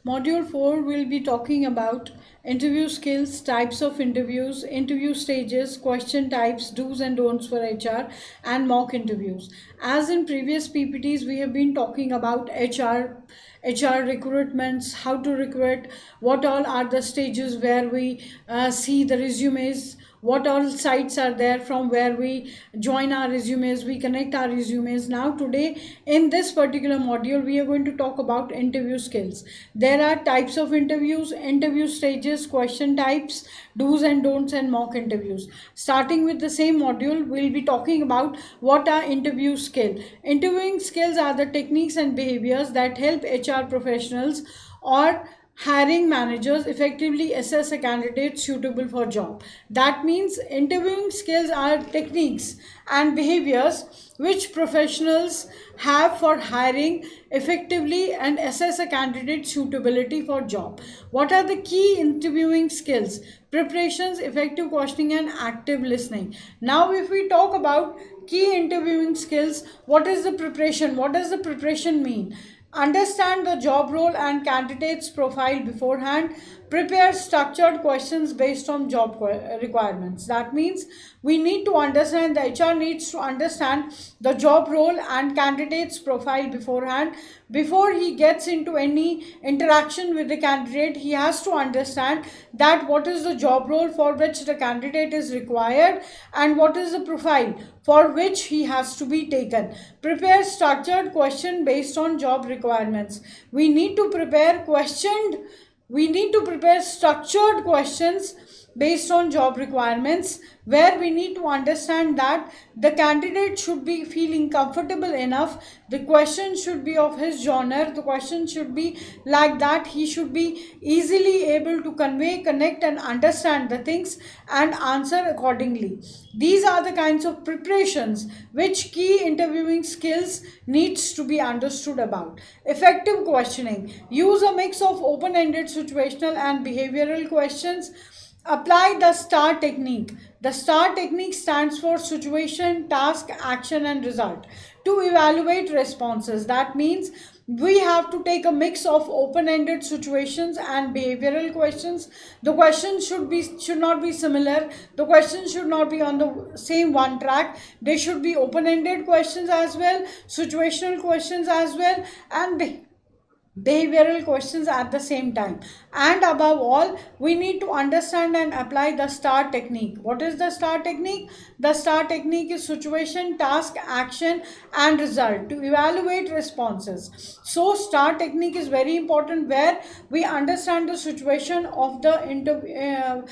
Module 4 will be talking about interview skills, types of interviews, interview stages, question types, do's and don'ts for HR, and mock interviews. As in previous PPTs, we have been talking about HR recruitments, how to recruit, what all are the stages where we see the resumes, what all sites are there from where we join our resumes, we connect our resumes. Now today in this particular module we are going to talk about interview skills. There are types of interviews, interview stages, question types, do's and don'ts, and mock interviews. Starting with the same module, we'll be talking about what are interview skills. Interviewing skills are the techniques and behaviors that help HR professionals or hiring managers effectively assess a candidate suitable for job. That means interviewing skills are techniques and behaviors which professionals have for hiring effectively and assess a candidate suitability for job. What are the key interviewing skills? Preparations, effective questioning, and active listening. Now if we talk about key interviewing skills, what is the preparation? What does the preparation mean? Understand the job role and candidate's profile beforehand. Prepare structured questions based on job requirements. That means we need to understand, the HR needs to understand the job role and candidate's profile beforehand. Before he gets into any interaction with the candidate, he has to understand that what is the job role for which the candidate is required and what is the profile for which he has to be taken. Prepare structured question based on job requirements. We need to prepare structured questions based on job requirements, where we need to understand that the candidate should be feeling comfortable enough. The question should be of his genre. The question should be like that he should be easily able to convey, connect, and understand the things and answer accordingly. These are the kinds of preparations which key interviewing skills needs to be understood about. Effective questioning. Use a mix of open-ended, situational, and behavioral questions. Apply the STAR technique. The STAR technique stands for situation, task, action, and result. To evaluate responses, that means we have to take a mix of open-ended situations and behavioral questions. The questions should not be similar. The questions should not be on the same one track. They should be open-ended questions as well, situational questions as well, and behavioral questions at the same time. And above all, we need to understand and apply the STAR technique. What is the STAR technique? The STAR technique is situation, task, action, and result to evaluate responses. So STAR technique is very important, where we understand the situation of the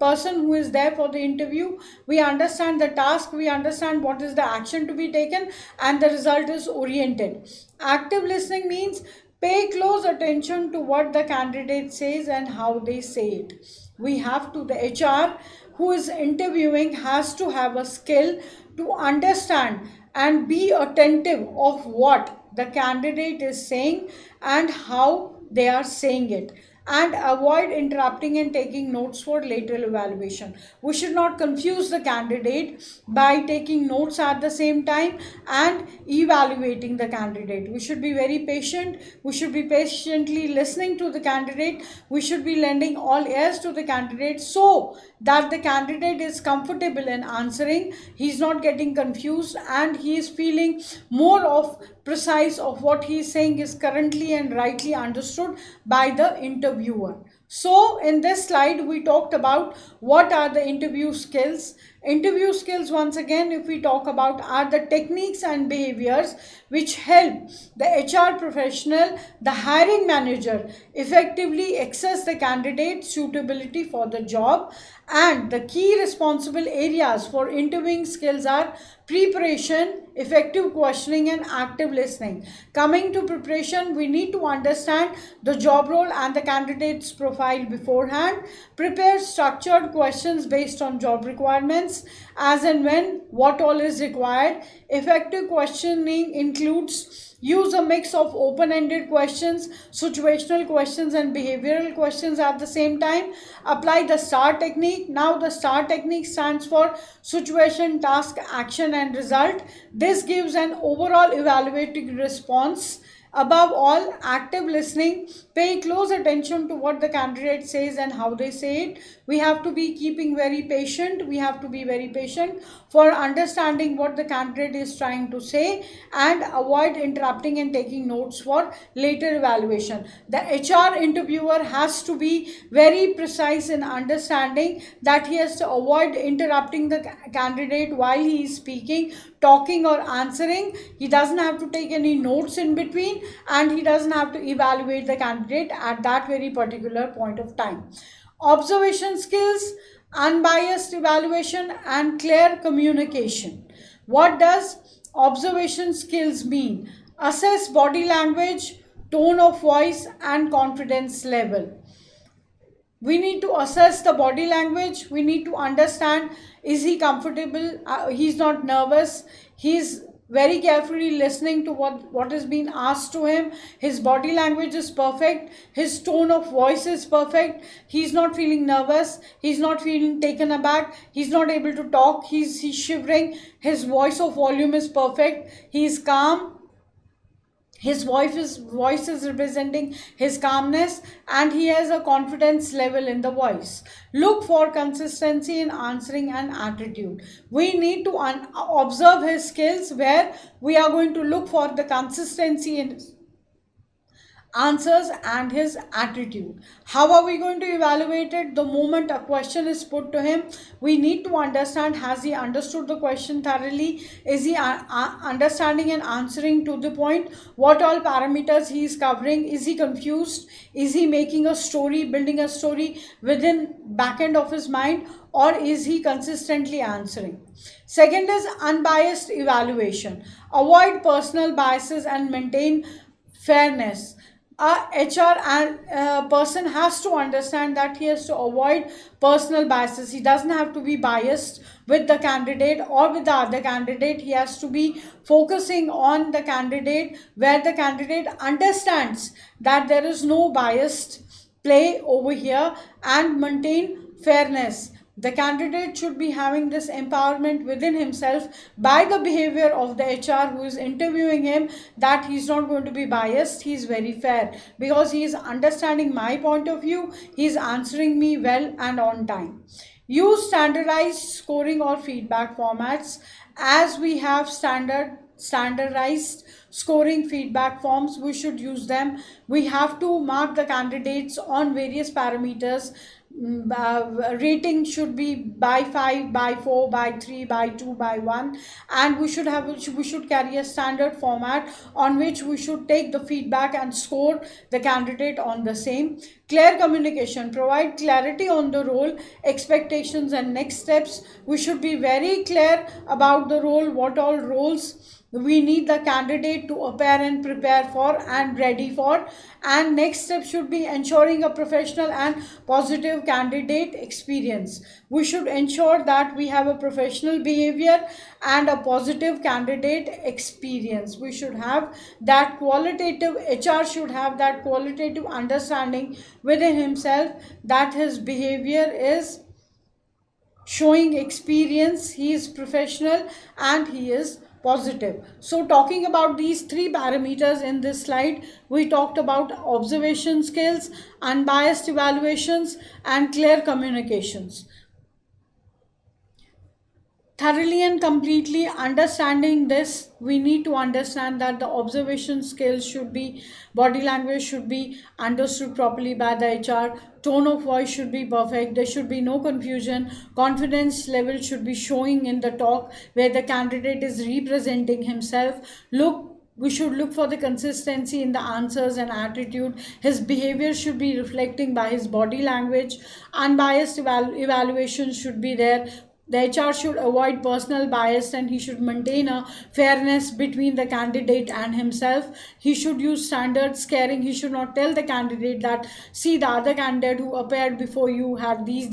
person who is there for the interview. We understand the task, we understand what is the action to be taken, and the result is oriented. Active listening means pay close attention to what the candidate says and how they say it. The HR who is interviewing has to have a skill to understand and be attentive of what the candidate is saying and how they are saying it, and avoid interrupting and taking notes for later evaluation. We should not confuse the candidate by taking notes at the same time and evaluating the candidate. We should be very patient. We should be patiently listening to the candidate. We should be lending all ears to the candidate so that the candidate is comfortable in answering. He's not getting confused and he is feeling more of precise of what he is saying is currently and rightly understood by the interviewer. So in this slide we talked about what are the interview skills. Interview skills, once again, if we talk about, are the techniques and behaviors which help the HR professional, the hiring manager, effectively assess the candidate suitability for the job. And the key responsible areas for interviewing skills are preparation, effective questioning, and active listening. Coming to preparation, we need to understand the job role and the candidate's profile beforehand. Prepare structured questions based on job requirements, as and when, what all is required. Effective questioning includes use a mix of open-ended questions, situational questions, and behavioral questions at the same time. Apply the STAR technique. Now the STAR technique stands for situation, task, action, and result. This gives an overall evaluating response Above all, active listening, pay close attention to what the candidate says and how they say it. We have to be keeping very patient. We have to be very patient for understanding what the candidate is trying to say and avoid interrupting and taking notes for later evaluation. The HR interviewer has to be very precise in understanding that he has to avoid interrupting the candidate while he is speaking, talking, or answering. He doesn't have to take any notes in between, and he doesn't have to evaluate the candidate at that very particular point of time. Observation skills, unbiased evaluation, and clear communication. What does observation skills mean? Assess body language, tone of voice, and confidence level. We need to assess the body language. We need to understand, is he comfortable, he's not nervous, he's very carefully listening to what is being asked to him, his body language is perfect, his tone of voice is perfect, he's not feeling nervous, he's not feeling taken aback, he's not able to talk, he's shivering, his voice of volume is perfect, he's calm, his voice is representing his calmness, and he has a confidence level in the voice. Look for consistency in answering and attitude. We need to observe his skills, where we are going to look for the consistency in answers and his attitude. How are we going to evaluate it? The moment a question is put to him, we need to understand, has he understood the question thoroughly? Is he understanding and answering to the point? What all parameters he is covering? Is he confused? Is he making a story, building a story within back end of his mind, or is he consistently answering? Second is unbiased evaluation. Avoid personal biases and maintain fairness. A HR person has to understand that he has to avoid personal biases. He doesn't have to be biased with the candidate or with the other candidate. He has to be focusing on the candidate, where the candidate understands that there is no biased play over here, and maintain fairness. The candidate should be having this empowerment within himself by the behavior of the HR who is interviewing him, that he's not going to be biased, he's very fair, because he is understanding my point of view, he's answering me well and on time. Use standardized scoring or feedback formats. As we have standardized scoring feedback forms, we should use them. We have to mark the candidates on various parameters. Rating should be by 5, by 4, by 3, by 2, by 1, and we should carry a standard format on which we should take the feedback and score the candidate on the same. Clear communication, provide clarity on the role, expectations, and next steps. We should be very clear about the role, what all roles we need the candidate to appear and prepare for and ready for. And next step should be ensuring a professional and positive candidate experience. We should ensure that we have a professional behavior and a positive candidate experience. We should have that qualitative, HR should have that qualitative understanding within himself, that his behavior is showing experience, he is professional, and he is positive. So talking about these three parameters in this slide, we talked about observation skills, unbiased evaluations, and clear communications. Thoroughly and completely understanding this, we need to understand that the observation skills should be, body language should be understood properly by the HR, tone of voice should be perfect, there should be no confusion, confidence level should be showing in the talk where the candidate is representing himself. We should look for the consistency in the answers and attitude. His behavior should be reflecting by his body language. Unbiased evaluation should be there. The HR should avoid personal bias, and he should maintain a fairness between the candidate and himself. He should use standard scaring. He should not tell the candidate that, see, the other candidate who appeared before you had these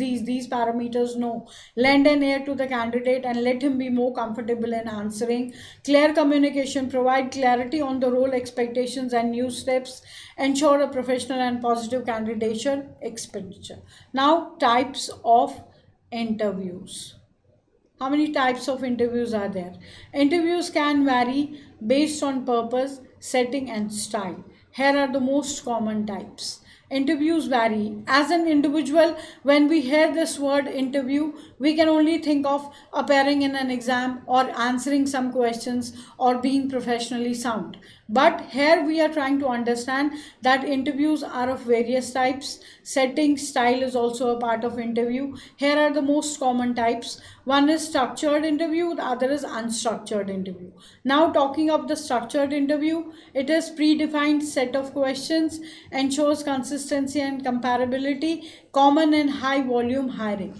parameters. No. Lend an ear to the candidate and let him be more comfortable in answering. Clear communication. Provide clarity on the role, expectations, and new steps. Ensure a professional and positive candidature expenditure. Now, types of interviews. How many types of interviews are there? Interviews can vary based on purpose, setting, and style. Here are the most common types. Interviews vary. As an individual, when we hear this word interview, we can only think of appearing in an exam or answering some questions or being professionally sound. But here we are trying to understand that interviews are of various types. Setting, style is also a part of interview. Here are the most common types. One is structured interview, the other is unstructured interview. Now talking of the structured interview, it is predefined set of questions, ensures consistency and comparability, common in high volume hiring.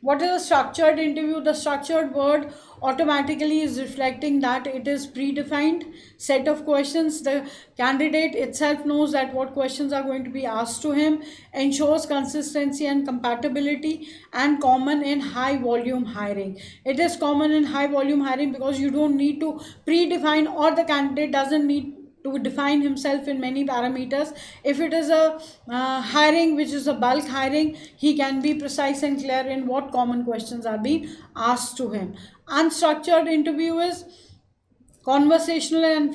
What is a structured interview? The structured word automatically is reflecting that it is predefined set of questions. The candidate itself knows that what questions are going to be asked to him, ensures consistency and compatibility, and common in high volume hiring. It is common in high volume hiring because you don't need to predefine, or the candidate doesn't need to define himself in many parameters. If it is a hiring which is a bulk hiring, he can be precise and clear in what common questions are being asked to him. Unstructured interview is conversational and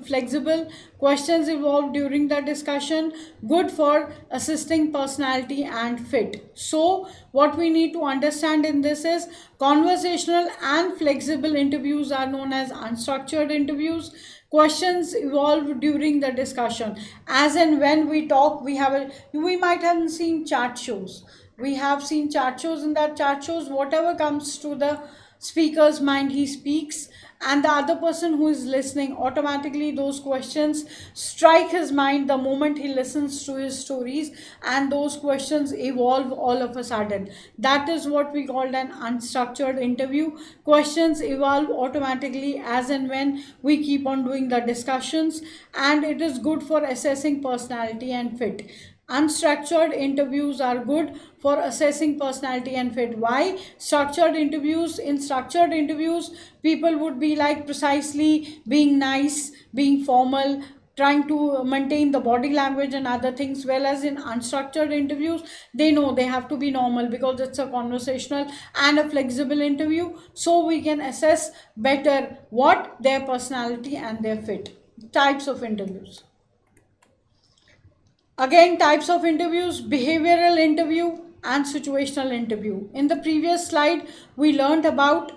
flexible. Questions evolve during the discussion, good for assisting personality and fit. So what we need to understand in this is conversational and flexible interviews are known as unstructured interviews. Questions evolve during the discussion. As and when we talk, we might have seen chat shows. We have seen chat shows. In that chat shows, whatever comes to the speaker's mind, he speaks, and the other person who is listening, automatically those questions strike his mind the moment he listens to his stories, and those questions evolve all of a sudden. That is what we called an unstructured interview. Questions evolve automatically as and when we keep on doing the discussions, and it is good for assessing personality and fit. Unstructured interviews are good for assessing personality and fit. Why? In structured interviews, people would be like precisely being nice, being formal, trying to maintain the body language and other things, well as in unstructured interviews, they know they have to be normal because it's a conversational and a flexible interview, so we can assess better what their personality and their fit. Types of interviews. Again, types of interviews: behavioral interview and situational interview. In the previous slide, we learned about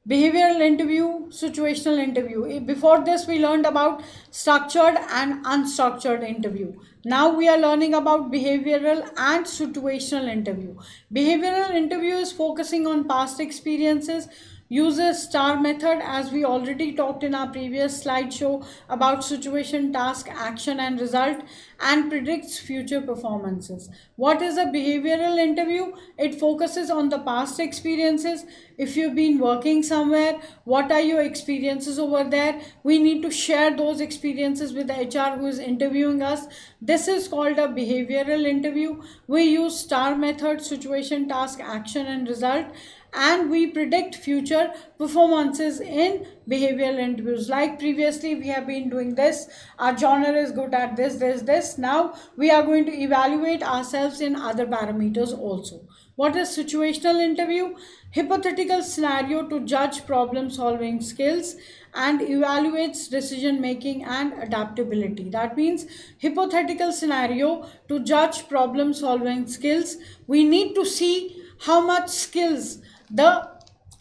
behavioral interview, situational interview. Before this, we learned about structured and unstructured interview. Now we are learning about behavioral and situational interview. Behavioral interview is focusing on past experiences, uses STAR method, as we already talked in our previous slideshow about situation, task, action, and result, and predicts future performances. What is a behavioral interview? It focuses on the past experiences. If you've been working somewhere, what are your experiences over there? We need to share those experiences with the HR who is interviewing us. This is called a behavioral interview. We use STAR method: situation, task, action, and result, and we predict future performances in behavioral interviews. Like previously we have been doing this, our genre is good at this. Now we are going to evaluate ourselves in other parameters also. What is situational interview? Hypothetical scenario to judge problem solving skills and evaluates decision making and adaptability. That means hypothetical scenario to judge problem solving skills. We need to see how much skills the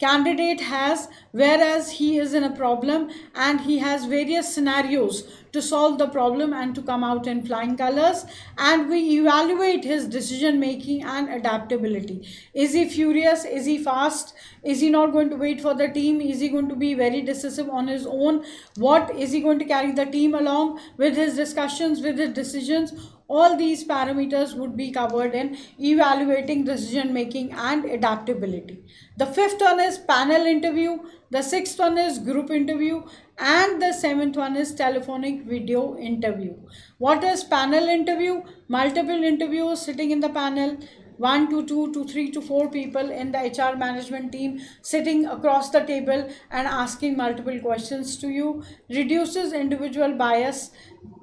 candidate has, whereas he is in a problem and he has various scenarios to solve the problem and to come out in flying colors, and we evaluate his decision making and adaptability. Is he furious? Is he fast? Is he not going to wait for the team? Is he going to be very decisive on his own? What is he going to carry the team along with his discussions, with his decisions? All these parameters would be covered in evaluating decision making and adaptability. The fifth one is panel interview, the sixth one is group interview, and the seventh one is telephonic video interview. What is panel interview? Multiple interviewers sitting in the panel, 1 to 2 to 3 to 4 people in the HR management team sitting across the table and asking multiple questions to you, reduces individual bias,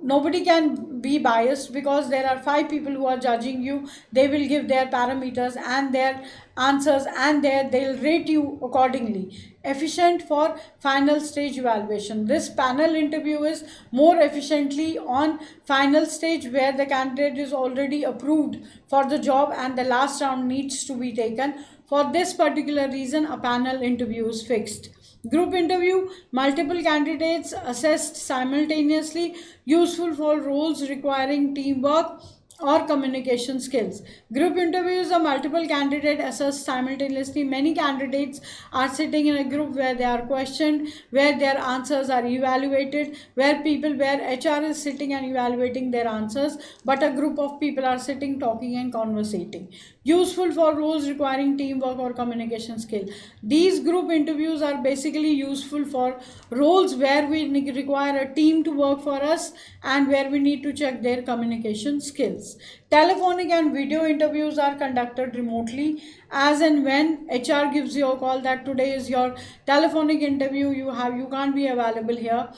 Nobody can be biased because there are five people who are judging you. They will give their parameters and their answers, and they'll rate you accordingly. Efficient for final stage evaluation. This panel interview is more efficiently on final stage where the candidate is already approved for the job and the last round needs to be taken. For this particular reason, a panel interview is fixed. Group interview, multiple candidates assessed simultaneously, useful for roles requiring teamwork or communication skills. Group interviews are multiple candidates assessed simultaneously. Many candidates are sitting in a group where they are questioned, where their answers are evaluated, where HR is sitting and evaluating their answers, but a group of people are sitting, talking and conversating. Useful for roles requiring teamwork or communication skill. These group interviews are basically useful for roles where we require a team to work for us and where we need to check their communication skills. Telephonic and video interviews are conducted remotely as and when HR gives you a call that today is your telephonic interview, you can't be available here,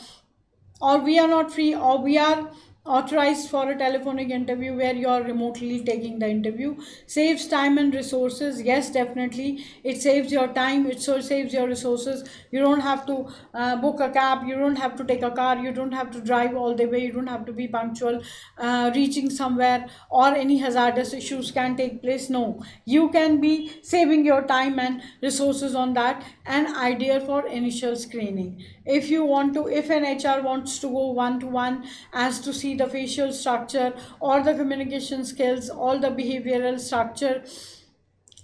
or we are not free, or we are authorized for a telephonic interview where you are remotely taking the interview. Saves time and resources. Yes, definitely it saves your time, it so saves your resources. You don't have to book a cab, you don't have to take a car, you don't have to drive all the way, you don't have to be punctual reaching somewhere, or any hazardous issues can take place. No, you can be saving your time and resources on that. And ideal for initial screening. If an HR wants to go one to one as to see the facial structure or the communication skills, all the behavioral structure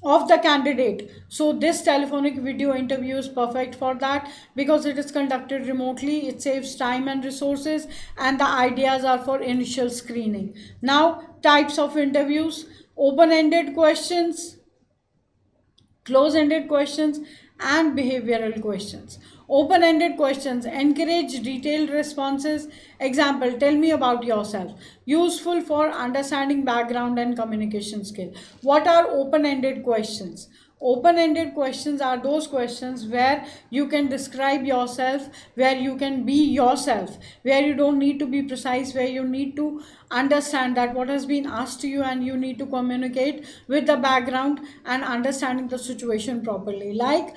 of the candidate, so this telephonic video interview is perfect for that because it is conducted remotely, it saves time and resources, and the ideas are for initial screening. Now, types of interviews: open-ended questions, close-ended questions, and behavioral questions. Open-ended questions encourage detailed responses. Example: tell me about yourself. Useful for understanding background and communication skill. What are open-ended questions? Open-ended questions are those questions where you can describe yourself, where you can be yourself, where you don't need to be precise, where you need to understand that what has been asked to you and you need to communicate with the background and understanding the situation properly. Like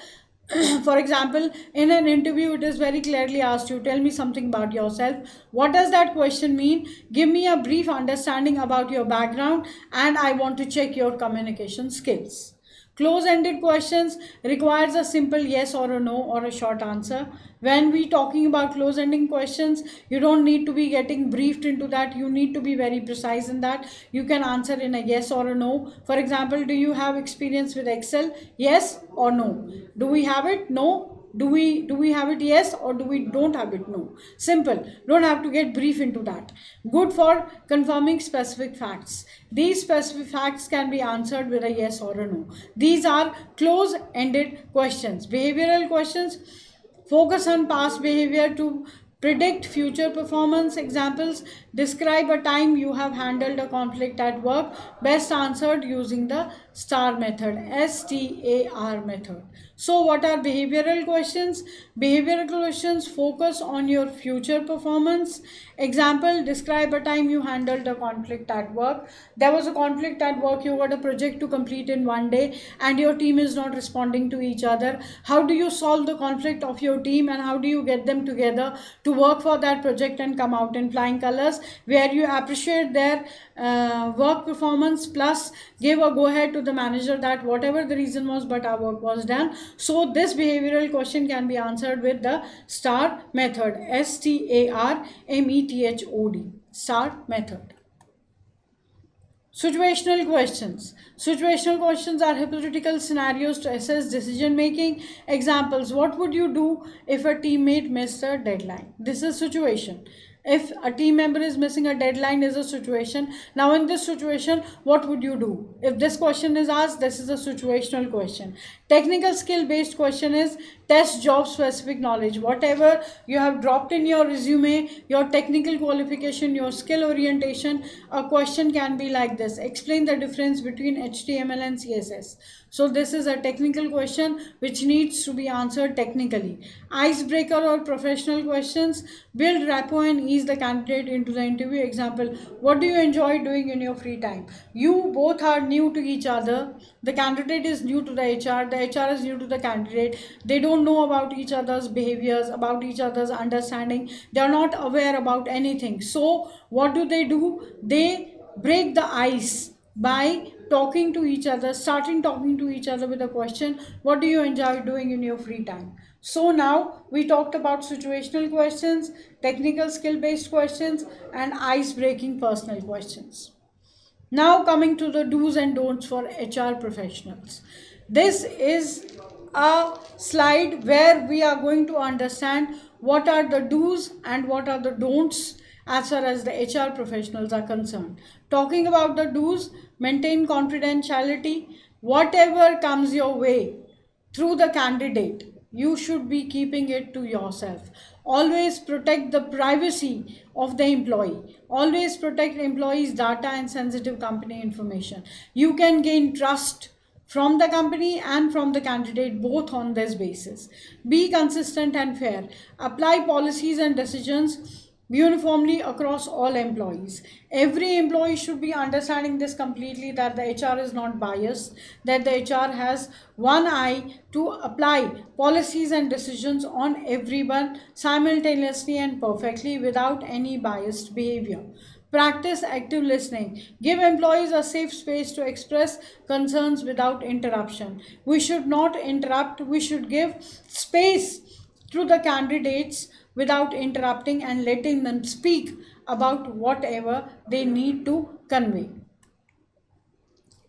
for example, in an interview it is very clearly asked you, tell me something about yourself. What does that question mean? Give me a brief understanding about your background and I want to check your communication skills. Close-ended questions requires a simple yes or a no or a short answer. When we talking about close-ending questions, you don't need to be getting briefed into that. You need to be very precise in that. You can answer in a yes or a no. For example, do you have experience with Excel? Yes or no. Do we have it? No. Do we have it? Yes. Or do we don't have it? No. Simple. Don't have to get brief into that. Good for confirming specific facts. These specific facts can be answered with a yes or a no. These are close-ended questions. Behavioral questions focus on past behavior to predict future performance. Examples: describe a time you have handled a conflict at work. Best answered using the STAR method. STAR method. So what are behavioral questions? Behavioral questions focus on your future performance. Example: describe a time you handled a conflict at work. There was a conflict at work, you got a project to complete in one day and your team is not responding to each other. How do you solve the conflict of your team and how do you get them together to work for that project and come out in flying colors, where you appreciate their work performance plus give a go ahead to the manager that whatever the reason was, but our work was done. So this behavioral question can be answered with the STAR method. STAR STAR method. Situational questions. Situational questions are hypothetical scenarios to assess decision making. Examples: what would you do if a teammate missed a deadline? This is situation. If a team member is missing a deadline is a situation. Now in this situation, what would you do? If this question is asked, this is a situational question. Technical skill based question is test job specific knowledge. Whatever you have dropped in your resume, your technical qualification, your skill orientation, a question can be like this: explain the difference between HTML and CSS. So this is a technical question which needs to be answered technically. Icebreaker or professional questions: build rapport and ease ease the candidate into the interview. Example, what do you enjoy doing in your free time? You both are new to each other. The candidate is new to the HR is new to the candidate. They don't know about each other's behaviors, about each other's understanding. They are not aware about anything. So what do? They break the ice by talking to each other, starting talking to each other with a question, what do you enjoy doing in your free time? So now we talked about situational questions, technical skill based questions, and ice breaking personal questions. Now coming to the do's and don'ts for HR professionals. This is a slide where we are going to understand what are the do's and what are the don'ts as far as the HR professionals are concerned. Talking about the do's, maintain confidentiality. Whatever comes your way through the candidate, you should be keeping it to yourself. Always protect the privacy of the employee. Always protect employees' data and sensitive company information. You can gain trust from the company and from the candidate both on this basis. Be consistent and fair. Apply policies and decisions uniformly across all employees. Every employee should be understanding this completely, that the HR is not biased, that the HR has one eye to apply policies and decisions on everyone simultaneously and perfectly without any biased behavior. Practice active listening. Give employees a safe space to express concerns without interruption. We should not interrupt, we should give space to the candidates without interrupting and letting them speak about whatever they need to convey.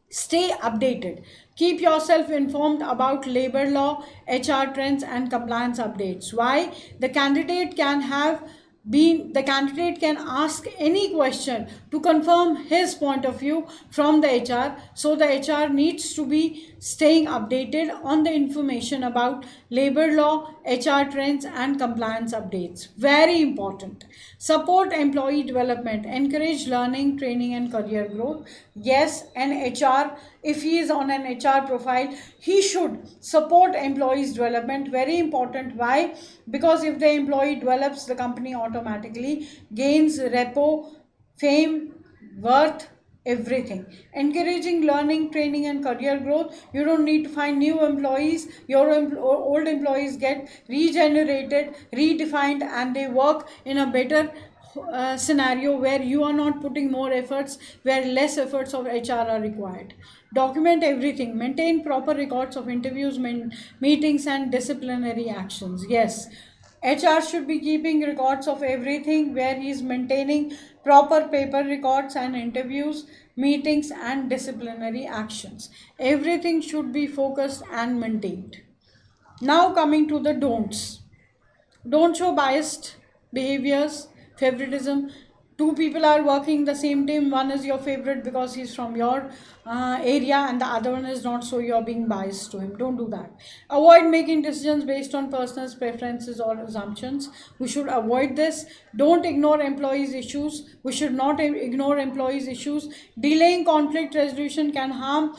Stay updated. Keep yourself informed about labor law, HR trends, and compliance updates. Why? The candidate can ask any question to confirm his point of view from the HR. So the HR needs to be staying updated on the information about labor law, HR trends, and compliance updates. Very important. Support employee development. Encourage learning, training, and career growth. Yes, an HR, if he is on an HR profile, he should support employees development. Very important. Why? Because if the employee develops, the company automatically gains repo, fame, worth, everything. Encouraging learning, training, and career growth. You don't need to find new employees. Your old employees get regenerated, redefined, and they work in a better scenario where you are not putting more efforts, where less efforts of HR are required. Document everything. Maintain proper records of interviews, meetings, and disciplinary actions. Yes, HR should be keeping records of everything, where he is maintaining proper paper records and interviews, meetings, and disciplinary actions. Everything should be focused and maintained. Now coming to the don'ts. Don't show biased behaviors, favoritism. Two people are working the same team. One is your favorite because he's from your area, and the other one is not, so you're being biased to him. Don't do that. Avoid making decisions based on personal preferences or assumptions. We should avoid this. Don't ignore employees' issues. We should not ignore employees' issues. Delaying conflict resolution can harm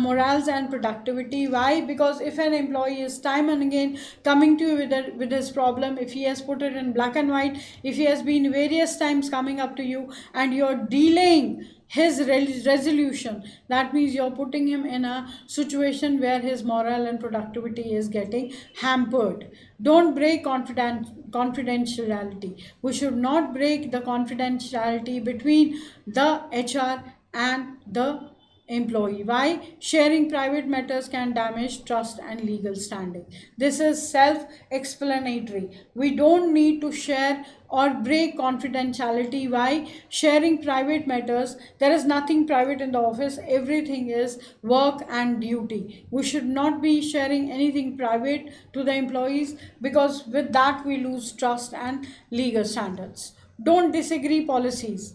morals and productivity. Why? Because if an employee is time and again coming to you with his problem, if he has put it in black and white, if he has been various times coming up to you and you're delaying his resolution, that means you're putting him in a situation where his moral and productivity is getting hampered. Don't break confidentiality. We should not break the confidentiality between the HR and the employee. Why? Sharing private matters can damage trust and legal standing. This is self-explanatory. We don't need to share or break confidentiality. Why? Sharing private matters, there is nothing private in the office. Everything is work and duty. We should not be sharing anything private to the employees, because with that we lose trust and legal standards. Don't disagree policies.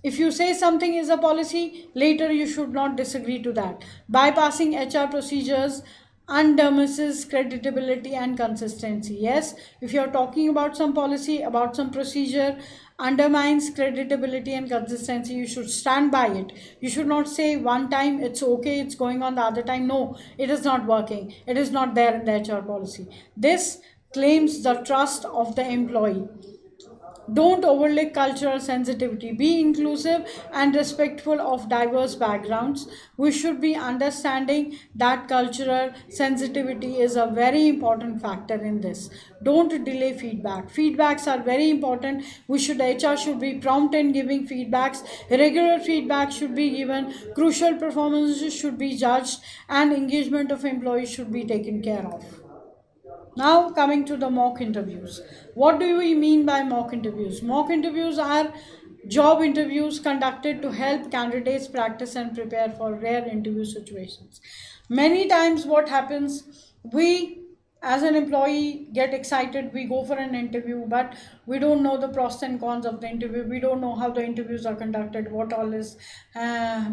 If you say something is a policy, later you should not disagree to that. Bypassing HR procedures undermines creditability and consistency. Yes, if you're talking about some policy, about some procedure, undermines credibility and consistency, you should stand by it. You should not say one time it's okay, it's going on, the other time no, it is not working, it is not there in the HR policy. This claims the trust of the employee. Don't overlook cultural sensitivity. Be inclusive and respectful of diverse backgrounds. We should be understanding that cultural sensitivity is a very important factor in this. Don't delay feedback. Feedbacks are very important. HR should be prompt in giving feedbacks. Regular feedback should be given. Crucial performances should be judged, and engagement of employees should be taken care of. Now, coming to the mock interviews. What do we mean by mock interviews? Mock interviews are job interviews conducted to help candidates practice and prepare for rare interview situations. Many times, what happens, we as an employee get excited, we go for an interview, but we don't know the pros and cons of the interview, we don't know how the interviews are conducted, what all is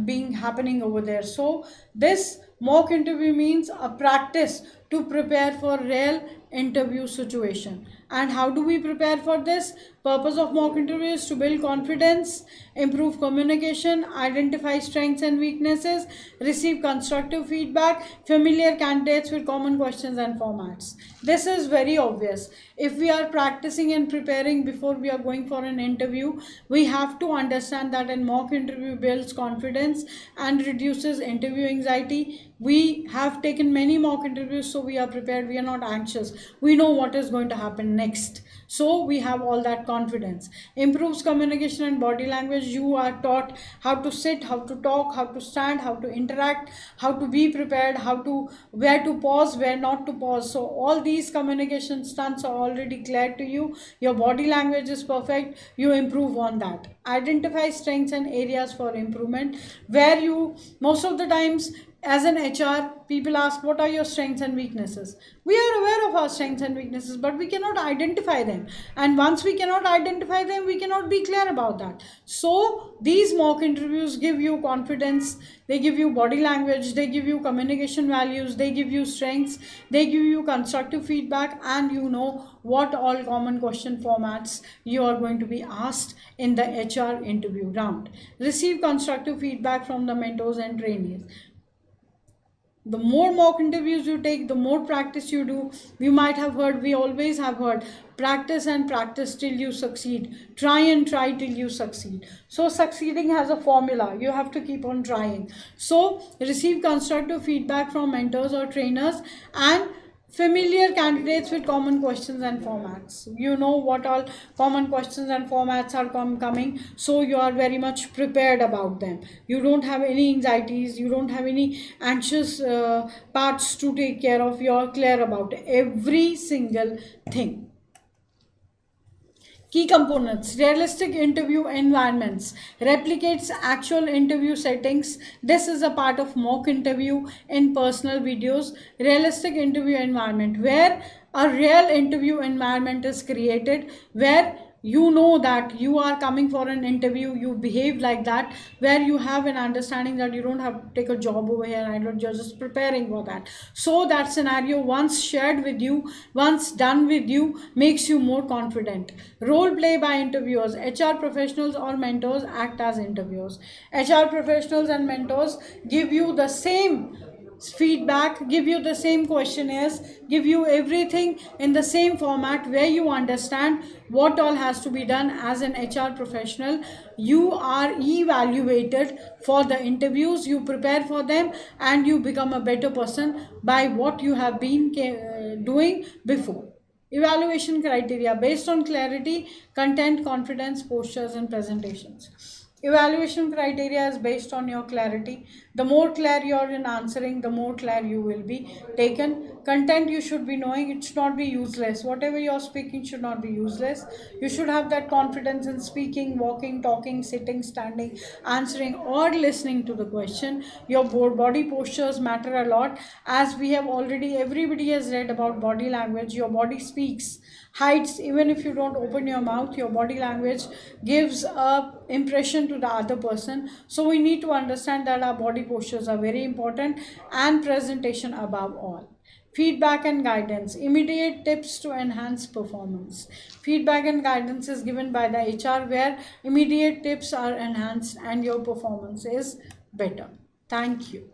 being happening over there. So this mock interview means a practice to prepare for real interview situation. And how do we prepare for this? Purpose of mock interview is to build confidence, improve communication, identify strengths and weaknesses, receive constructive feedback, familiar candidates with common questions and formats. This is very obvious. If we are practicing and preparing before we are going for an interview, we have to understand that a mock interview builds confidence and reduces interview anxiety. We have taken many mock interviews, so we are prepared, we are not anxious, we know what is going to happen next, so we have all that confidence. Improves communication and body language. You are taught how to sit, how to talk, how to stand, how to interact, how to be prepared, how to where to pause, where not to pause. So all these communication stunts are already clear to you. Your body language is perfect, you improve on that. Identify strengths and areas for improvement, where you most of the times as an HR, people ask, what are your strengths and weaknesses? We are aware of our strengths and weaknesses, but we cannot identify them. And once we cannot identify them, we cannot be clear about that. So these mock interviews give you confidence, they give you body language, they give you communication values, they give you strengths, they give you constructive feedback, and you know what all common question formats you are going to be asked in the HR interview round. Receive constructive feedback from the mentors and trainees. The more mock interviews you take, the more practice you do. You might have heard, we always have heard, practice and practice till you succeed. Try and try till you succeed. So succeeding has a formula. You have to keep on trying. So receive constructive feedback from mentors or trainers, and familiar candidates with common questions and formats. You know what all common questions and formats are coming, so you are very much prepared about them. You don't have any anxieties, you don't have any anxious parts to take care of. You are clear about every single thing. Key components: realistic interview environments, replicates actual interview settings. This is a part of mock interview in personal videos. Realistic interview environment, where a real interview environment is created, where you know that you are coming for an interview, you behave like that, where you have an understanding that you don't have to take a job over here and you're just preparing for that. So that scenario, once shared with you, once done with you, makes you more confident. Role play by interviewers. HR professionals or mentors act as interviewers. HR professionals and mentors give you the same feedback, give you the same questionnaires, give you everything in the same format, where you understand what all has to be done as an HR professional. You are evaluated for the interviews, you prepare for them, and you become a better person by what you have been doing before. Evaluation criteria based on clarity, content, confidence, postures, and presentations. Evaluation criteria is based on your clarity. The more clear you are in answering, the more clear you will be taken. Content you should be knowing, it should not be useless. Whatever you are speaking should not be useless. You should have that confidence in speaking, walking, talking, sitting, standing, answering, or listening to the question. Your body postures matter a lot, as we have already, everybody has read about body language. Your body speaks, hides. Even if you don't open your mouth, your body language gives a impression to the other person. So we need to understand that our body postures are very important, and presentation above all. Feedback and guidance, immediate tips to enhance performance. Feedback and guidance is given by the HR, where immediate tips are enhanced and your performance is better. Thank you.